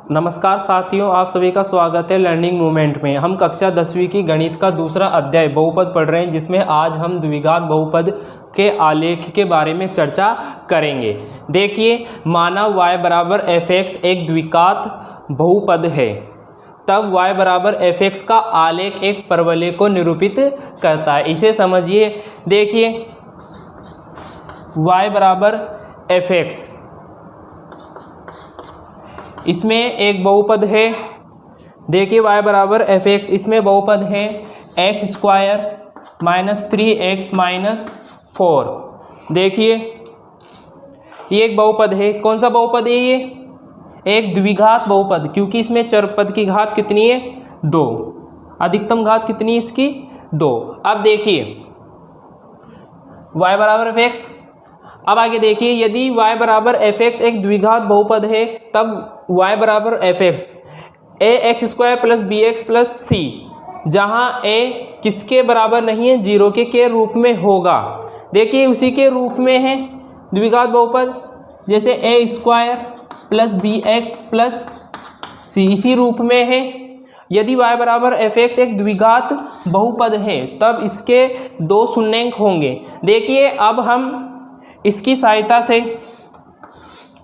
नमस्कार साथियों, आप सभी का स्वागत है लर्निंग मूवमेंट में। हम कक्षा 10वीं की गणित का दूसरा अध्याय बहुपद पढ़ रहे हैं, जिसमें आज हम द्विघात बहुपद के आलेख के बारे में चर्चा करेंगे। देखिए, माना y बराबर fx एक द्विघात बहुपद है, तब y बराबर fx का आलेख एक परवलय को निरूपित करता है। इसे समझिए। देखिए, y बराबर fx, इसमें एक बहुपद है। देखिए, y बराबर fx, इसमें बहुपद है x square minus 3x minus 4। देखिए, ये एक बहुपद है। कौन सा बहुपद है ये? एक द्विघात बहुपद, क्योंकि इसमें चरपद की घात कितनी है? 2। अधिकतम घात कितनी है इसकी? 2। अब देखिए, y बराबर fx। अब आगे देखिए, यदि y बराबर fx एक द्विघात बहुपद है, तब y बराबर fx ax square plus bx plus c, जहाँ a किसके बराबर नहीं है? 0 के रूप में होगा। देखिए, उसी के रूप में है द्विघात बहुपद, जैसे a square plus bx plus c, इसी रूप में है। यदि y बराबर fx एक द्विघात बहुपद है, तब इसके 2 शून्यंक होंगे। देखिए, अब हम इसकी सहायता से,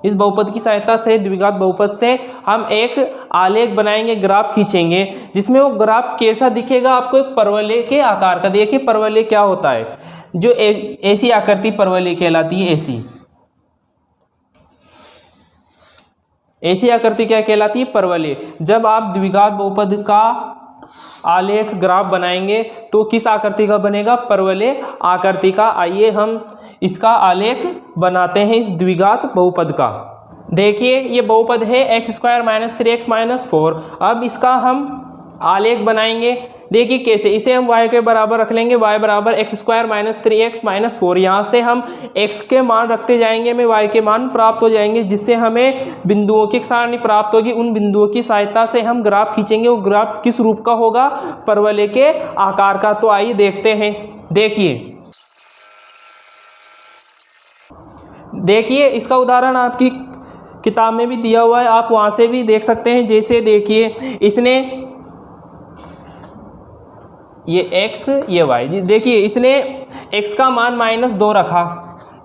इस बहुपद की सहायता से, द्विघात बहुपद से हम एक आलेख बनाएंगे, ग्राफ खींचेंगे, जिसमें वो ग्राफ कैसा दिखेगा आपको? एक परवलय के आकार का। देखिए, परवलय क्या होता है? जो ऐसी आकृति परवलय कहलाती है। ऐसी आकृति क्या कहलाती है? परवलय। जब आप द्विघात बहुपद का आलेख ग्राफ बनाएंगे तो किस आकृति का बनेगा? परवलय आकृति का। आइए हम इसका आलेख बनाते हैं, इस द्विघात बहुपद का। देखिए, ये बहुपद है x square minus 3x minus 4। अब इसका हम आलेख बनाएंगे। देखिए कैसे, इसे हम y के बराबर रख लेंगे, y बराबर x square minus 3x minus 4। यहाँ से हम x के मान रखते जाएंगे, हमें y के मान प्राप्त हो जाएंगे, जिससे हमें बिंदुओं की सारणी प्राप्त होगी। उन बिंदुओं की सहायता से हम ग्राफ खींचेंगे। वो ग्राफ किस रूप का होगा? परवलय के आकार का। तो आइए देखते हैं। देखिए, इसका उदाहरण आपकी किताब में भी दिया हुआ है, आप वहाँ से भी देख सकते हैं। जैसे देखिए, इसने ये x, ये y। देखिए, इसने x का मान -2 रखा।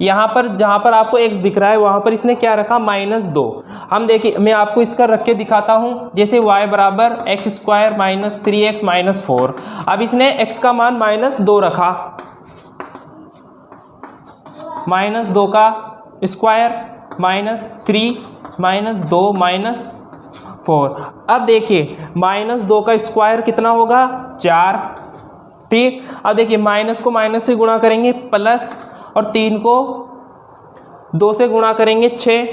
यहाँ पर जहाँ पर आपको x दिख रहा है, वहाँ पर इसने क्या रखा? -2। हम देखिए, मैं आपको इसका रख के दिखाता हूँ। जैसे y बराबर x square minus 3x minus 4। अब इसने x का मान -2 रखा, -2 का स्क्वायर माइनस 3 माइनस 2 माइनस 4। अब देखिए, -2 का स्क्वायर कितना होगा? 4। ठीक। अब देखिए, माइनस को माइनस से गुणा करेंगे प्लस, और 3 को 2 से गुणा करेंगे 6,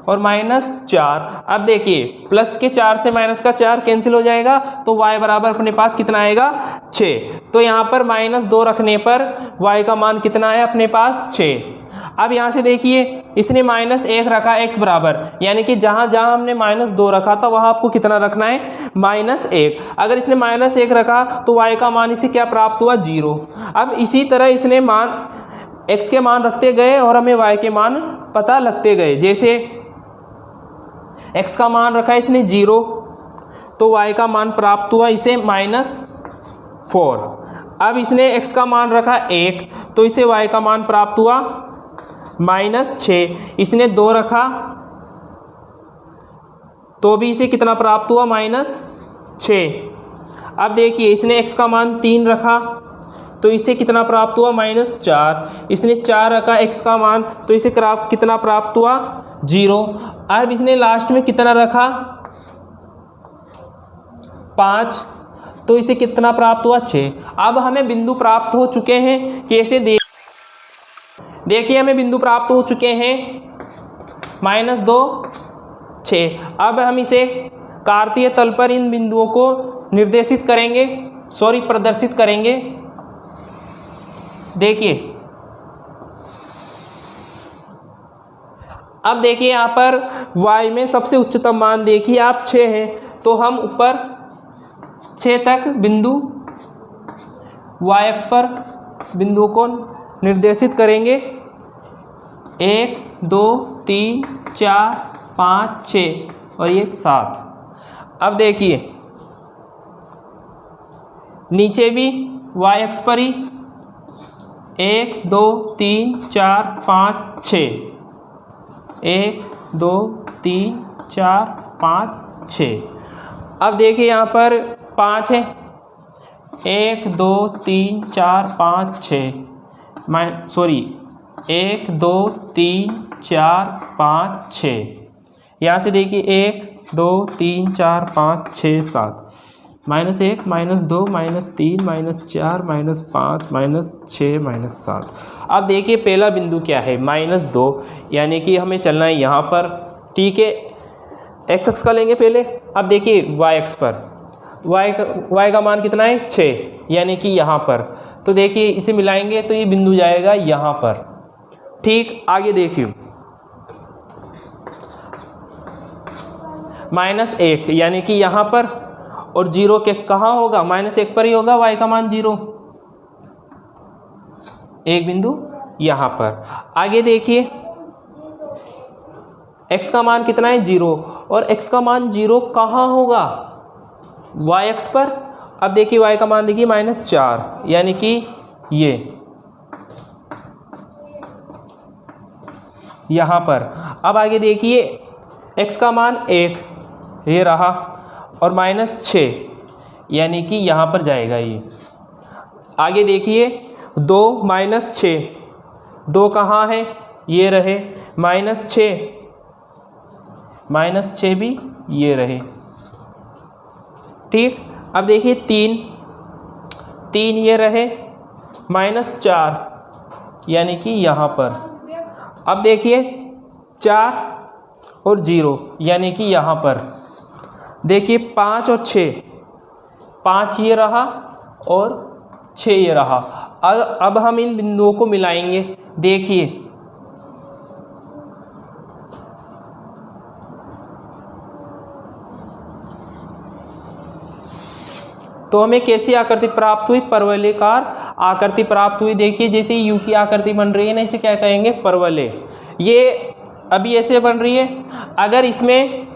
और -4। अब देखिए, प्लस के 4 से माइनस का 4 कैंसिल हो जाएगा, तो y बराबर अपने पास कितना आएगा? 6। तो यहाँ पर -2 रखने पर y का मान कितना है अपने पास? 6। अब यहाँ से देखिए, इसने -1 रखा x बराबर, यानी कि जहाँ जहाँ हमने -2 रखा था वहाँ आपको कितना रखना है? -1। अगर इसने -1 रखा तो y का मान इसे क्या प्राप्त हुआ? 0। अब इसी तरह इसने मान x के मान रखते गए और हमें y के मान पता लगते गए। जैसे x का मान रखा इसने 0, तो y का मान प्राप्त हुआ इसे -4। अब इसने x का मान रखा 1, तो इसे y का मान प्राप्त हुआ -6। इसने 2 रखा, तो भी इसे कितना प्राप्त हुआ? -6। अब देखिए, इसने x का मान 3 रखा, तो इसे कितना प्राप्त हुआ? -4। इसने 4 रखा x का मान, तो इसे कितना प्राप्त हुआ? 0। अब इसने लास्ट में कितना रखा? 5, तो इसे कितना प्राप्त हुआ? 6। अब हमें बिंदु प्राप्त हो चुके हैं। कैसे? देखिए, हमें बिंदु प्राप्त हो चुके हैं, -2, 6। अब हम इसे कार्तीय तल पर इन बिंदुओं को निर्देशित करेंगे, प्रदर्शित करेंगे। देखिए, अब देखिए, यहाँ पर y में सबसे उच्चतम मान देखिए आप 6 है, तो हम ऊपर 6 तक बिंदु y अक्ष पर बिंदुओं को निर्देशित करेंगे। 1 2 3 4 5 6 और ये 7। अब देखिए नीचे भी y अक्ष पर ही 1 2 3 4 5 6, 1 2 3 4 5 6। अब देखिए यहाँ पर 5 है, 1 2 3 4 5 6 1 2 3 4 5 6। यहाँ से देखिए 1 2 3 4 5 6 7, -1 -2 -3 -4 -5 -6 -7। अब देखिए पहला बिंदु क्या है, -2, यानी कि हमें चलना है यहाँ पर। ठीक है, x अक्ष का लेंगे पहले। अब देखिए y अक्ष पर y का मान कितना है 6, यानी कि यहाँ पर। तो देखिए इसे मिलाएंगे तो ये बिंदु जाएगा यहाँ पर। ठीक, आगे देखिए -1 यानी कि यहाँ पर, और 0 के कहाँ होगा, -1 पर ही होगा y का मान 0, एक बिंदु यहाँ पर। आगे देखिए x का मान कितना है 0, और x का मान 0 कहाँ होगा, y अक्ष पर। अब देखिए y का मान देखिए -4, यानी कि ये यहाँ पर। अब आगे देखिए x का मान 1, ये रहा, और -6 यानी कि यहाँ पर जाएगा ये। आगे देखिए 2 -6, 2 कहाँ है, ये रहे, -6 भी ये रहे। ठीक, अब देखिए 3 ये रहे, -4 यानी कि यहाँ पर। अब देखिए 4 और 0 यानी कि यहाँ पर। देखिए 5 और 6, 5 ये रहा और 6 ये रहा। अब हम इन बिंदुओं को मिलाएंगे। देखिए तो हमें कैसी आकृति प्राप्त हुई, परवलयकार आकृति प्राप्त हुई। देखिए जैसे यू की आकृति बन रही है ना, इसे क्या कहेंगे, परवलय। ये अभी ऐसे बन रही है। अगर इसमें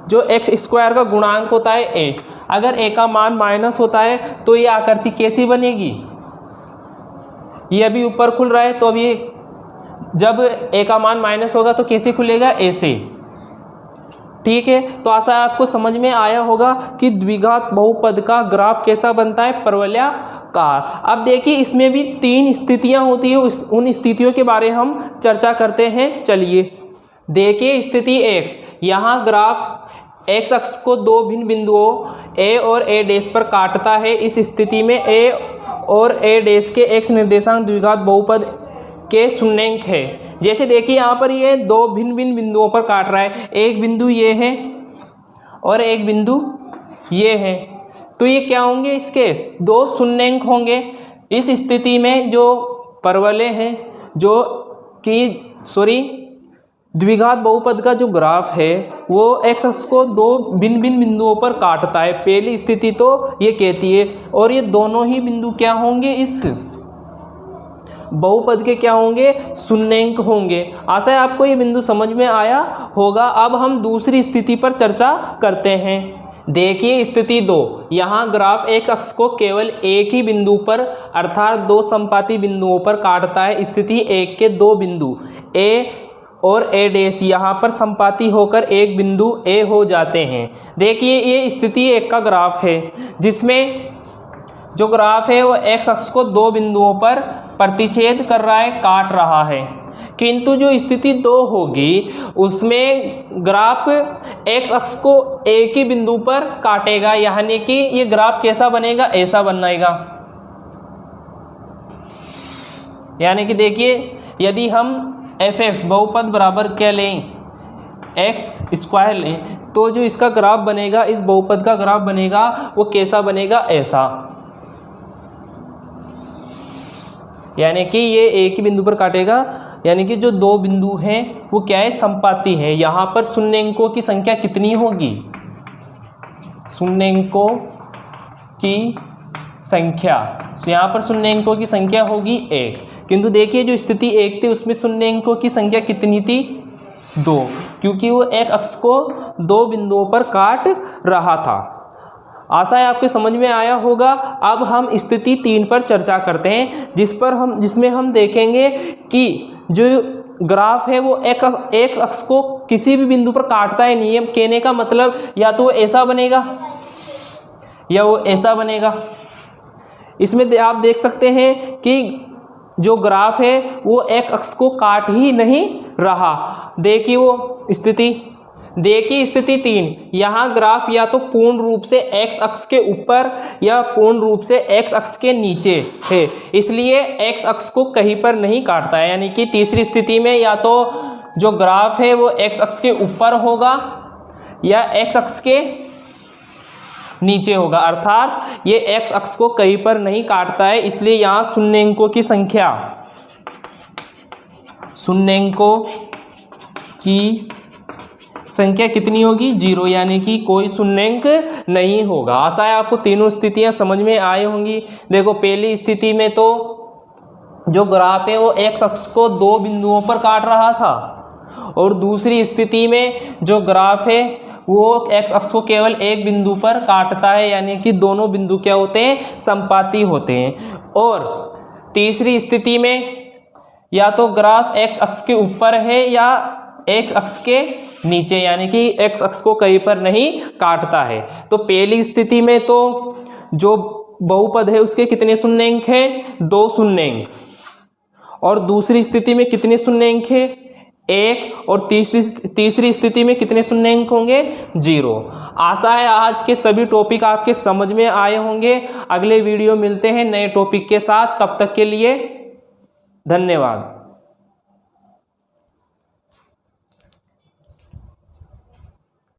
जो x² का गुणांक होता है a, अगर a का मान माइनस होता है तो ये आकृति कैसी बनेगी, ये अभी ऊपर खुल रहा है, तो अभी जब a का मान माइनस होगा तो कैसे खुलेगा, ऐसे। ठीक है, तो आशा आपको समझ में आया होगा कि द्विघात बहुपद का ग्राफ कैसा बनता है, परवलयाकार। अब देखिए इसमें भी 3 स्थितियां होती है, उन स्थितियों के बारे में हम चर्चा करते हैं। चलिए देखिए स्थिति 1, यहाँ ग्राफ x अक्ष को 2 भिन्न बिंदुओं a और a' पर काटता है। इस स्थिति में a और a' के x निर्देशांक द्विघात बहुपद के शून्यंक है। जैसे देखिए यहाँ पर ये 2 भिन्न बिंदुओं पर काट रहा है, एक बिंदु ये है और एक बिंदु ये है। तो ये क्या होंगे, इसके 2 शून्यंक होंगे। इस स्थिति में जो परवलय है, जो कि द्विघात बहुपद का जो ग्राफ है वो x अक्ष को 2 भिन्न बिंदुओं पर काटता है। पहली स्थिति तो ये कहती है, और ये दोनों ही बिंदु क्या होंगे, इस बहुपद के क्या होंगे, शून्यंक होंगे। आशा है आपको ये बिंदु समझ में आया होगा। अब हम दूसरी स्थिति पर चर्चा करते हैं। देखिए स्थिति 2, यहाँ ग्राफ x अक्ष को केवल एक ही बिंदु पर अर्थात 2 संपाती बिंदुओं पर काटता है। स्थिति 1 के 2 बिंदु a और a' यहाँ पर संपाती होकर एक बिंदु a हो जाते हैं। देखिए ये स्थिति 1 का ग्राफ है, जिसमें जो ग्राफ है वो x अक्ष को 2 बिंदुओं पर प्रतिच्छेद कर रहा है, काट रहा है। किंतु जो स्थिति 2 होगी उसमें ग्राफ x अक्ष को एक ही बिंदु पर काटेगा, यानी कि ये ग्राफ कैसा बनेगा, ऐसा बनेगा। यानी कि देखिए यदि हम f(x) बहुपद बराबर क्या लें, x² लें, तो जो इसका ग्राफ बनेगा, इस बहुपद का ग्राफ बनेगा, वो कैसा बनेगा, ऐसा। यानी कि ये एक ही बिंदु पर काटेगा, यानी कि जो 2 बिंदु हैं वो क्या है, संपाती है। यहाँ पर शून्यंकों की संख्या कितनी होगी, शून्यंकों की संख्या, तो यहाँ पर शून्यंकों की संख्या होगी 1। किंतु देखिए जो स्थिति 1 थी उसमें शून्यंकों की संख्या कितनी थी, 2, क्योंकि वो एक अक्ष को 2 बिंदुओं पर काट रहा था। आशा है आपके समझ में आया होगा। अब हम स्थिति 3 पर चर्चा करते हैं, जिसमें हम देखेंगे कि जो ग्राफ है वो एक अक्ष को किसी भी बिंदु पर काटता है नहीं है। कहने का मतलब या तो वो ऐसा बनेगा या वो ऐसा बनेगा। इसमें आप देख सकते हैं कि जो ग्राफ है वो एक अक्ष को काट ही नहीं रहा। देखिए वो स्थिति 3, यहाँ ग्राफ या तो पूर्ण रूप से x अक्ष के ऊपर या पूर्ण रूप से x अक्ष के नीचे है, इसलिए x अक्ष को कहीं पर नहीं काटता है। यानी कि तीसरी स्थिति में या तो जो ग्राफ है वो x अक्ष के ऊपर होगा या x अक्ष के नीचे होगा, अर्थात ये x अक्ष को कहीं पर नहीं काटता है। इसलिए यहाँ शून्यंकों की संख्या कितनी होगी? 0, यानी कि कोई शून्यंक नहीं होगा। आशा है आपको तीनों स्थितियां समझ में आई होंगी। देखो पहली स्थिति में तो जो ग्राफ है वो x अक्ष को 2 बिंदुओं पर काट रहा था, और दूसरी स्थिति में जो ग्राफ है वो x अक्ष को केवल एक बिंदु पर काटता है, यानी कि दोनों बिंदु क्या होते हैं? समपाती होते हैं। और तीसरी स्थिति में या तो ग्राफ x अक्ष के ऊपर है या x अक्ष के नीचे, यानी कि x अक्ष को कहीं पर नहीं काटता है। तो पहली स्थिति में तो जो बहुपद है उसके कितने शून्यंक हैं? 2 शून्यंक। और दूसरी स्थिति में कितने शून्यंक है? 1। और तीसरी स्थिति में कितने शून्यंक होंगे? 0। आशा है आज के सभी टॉपिक आपके समझ में आए होंगे। अगले वीडियो मिलते हैं नए टॉपिक के साथ, तब तक के लिए धन्यवाद।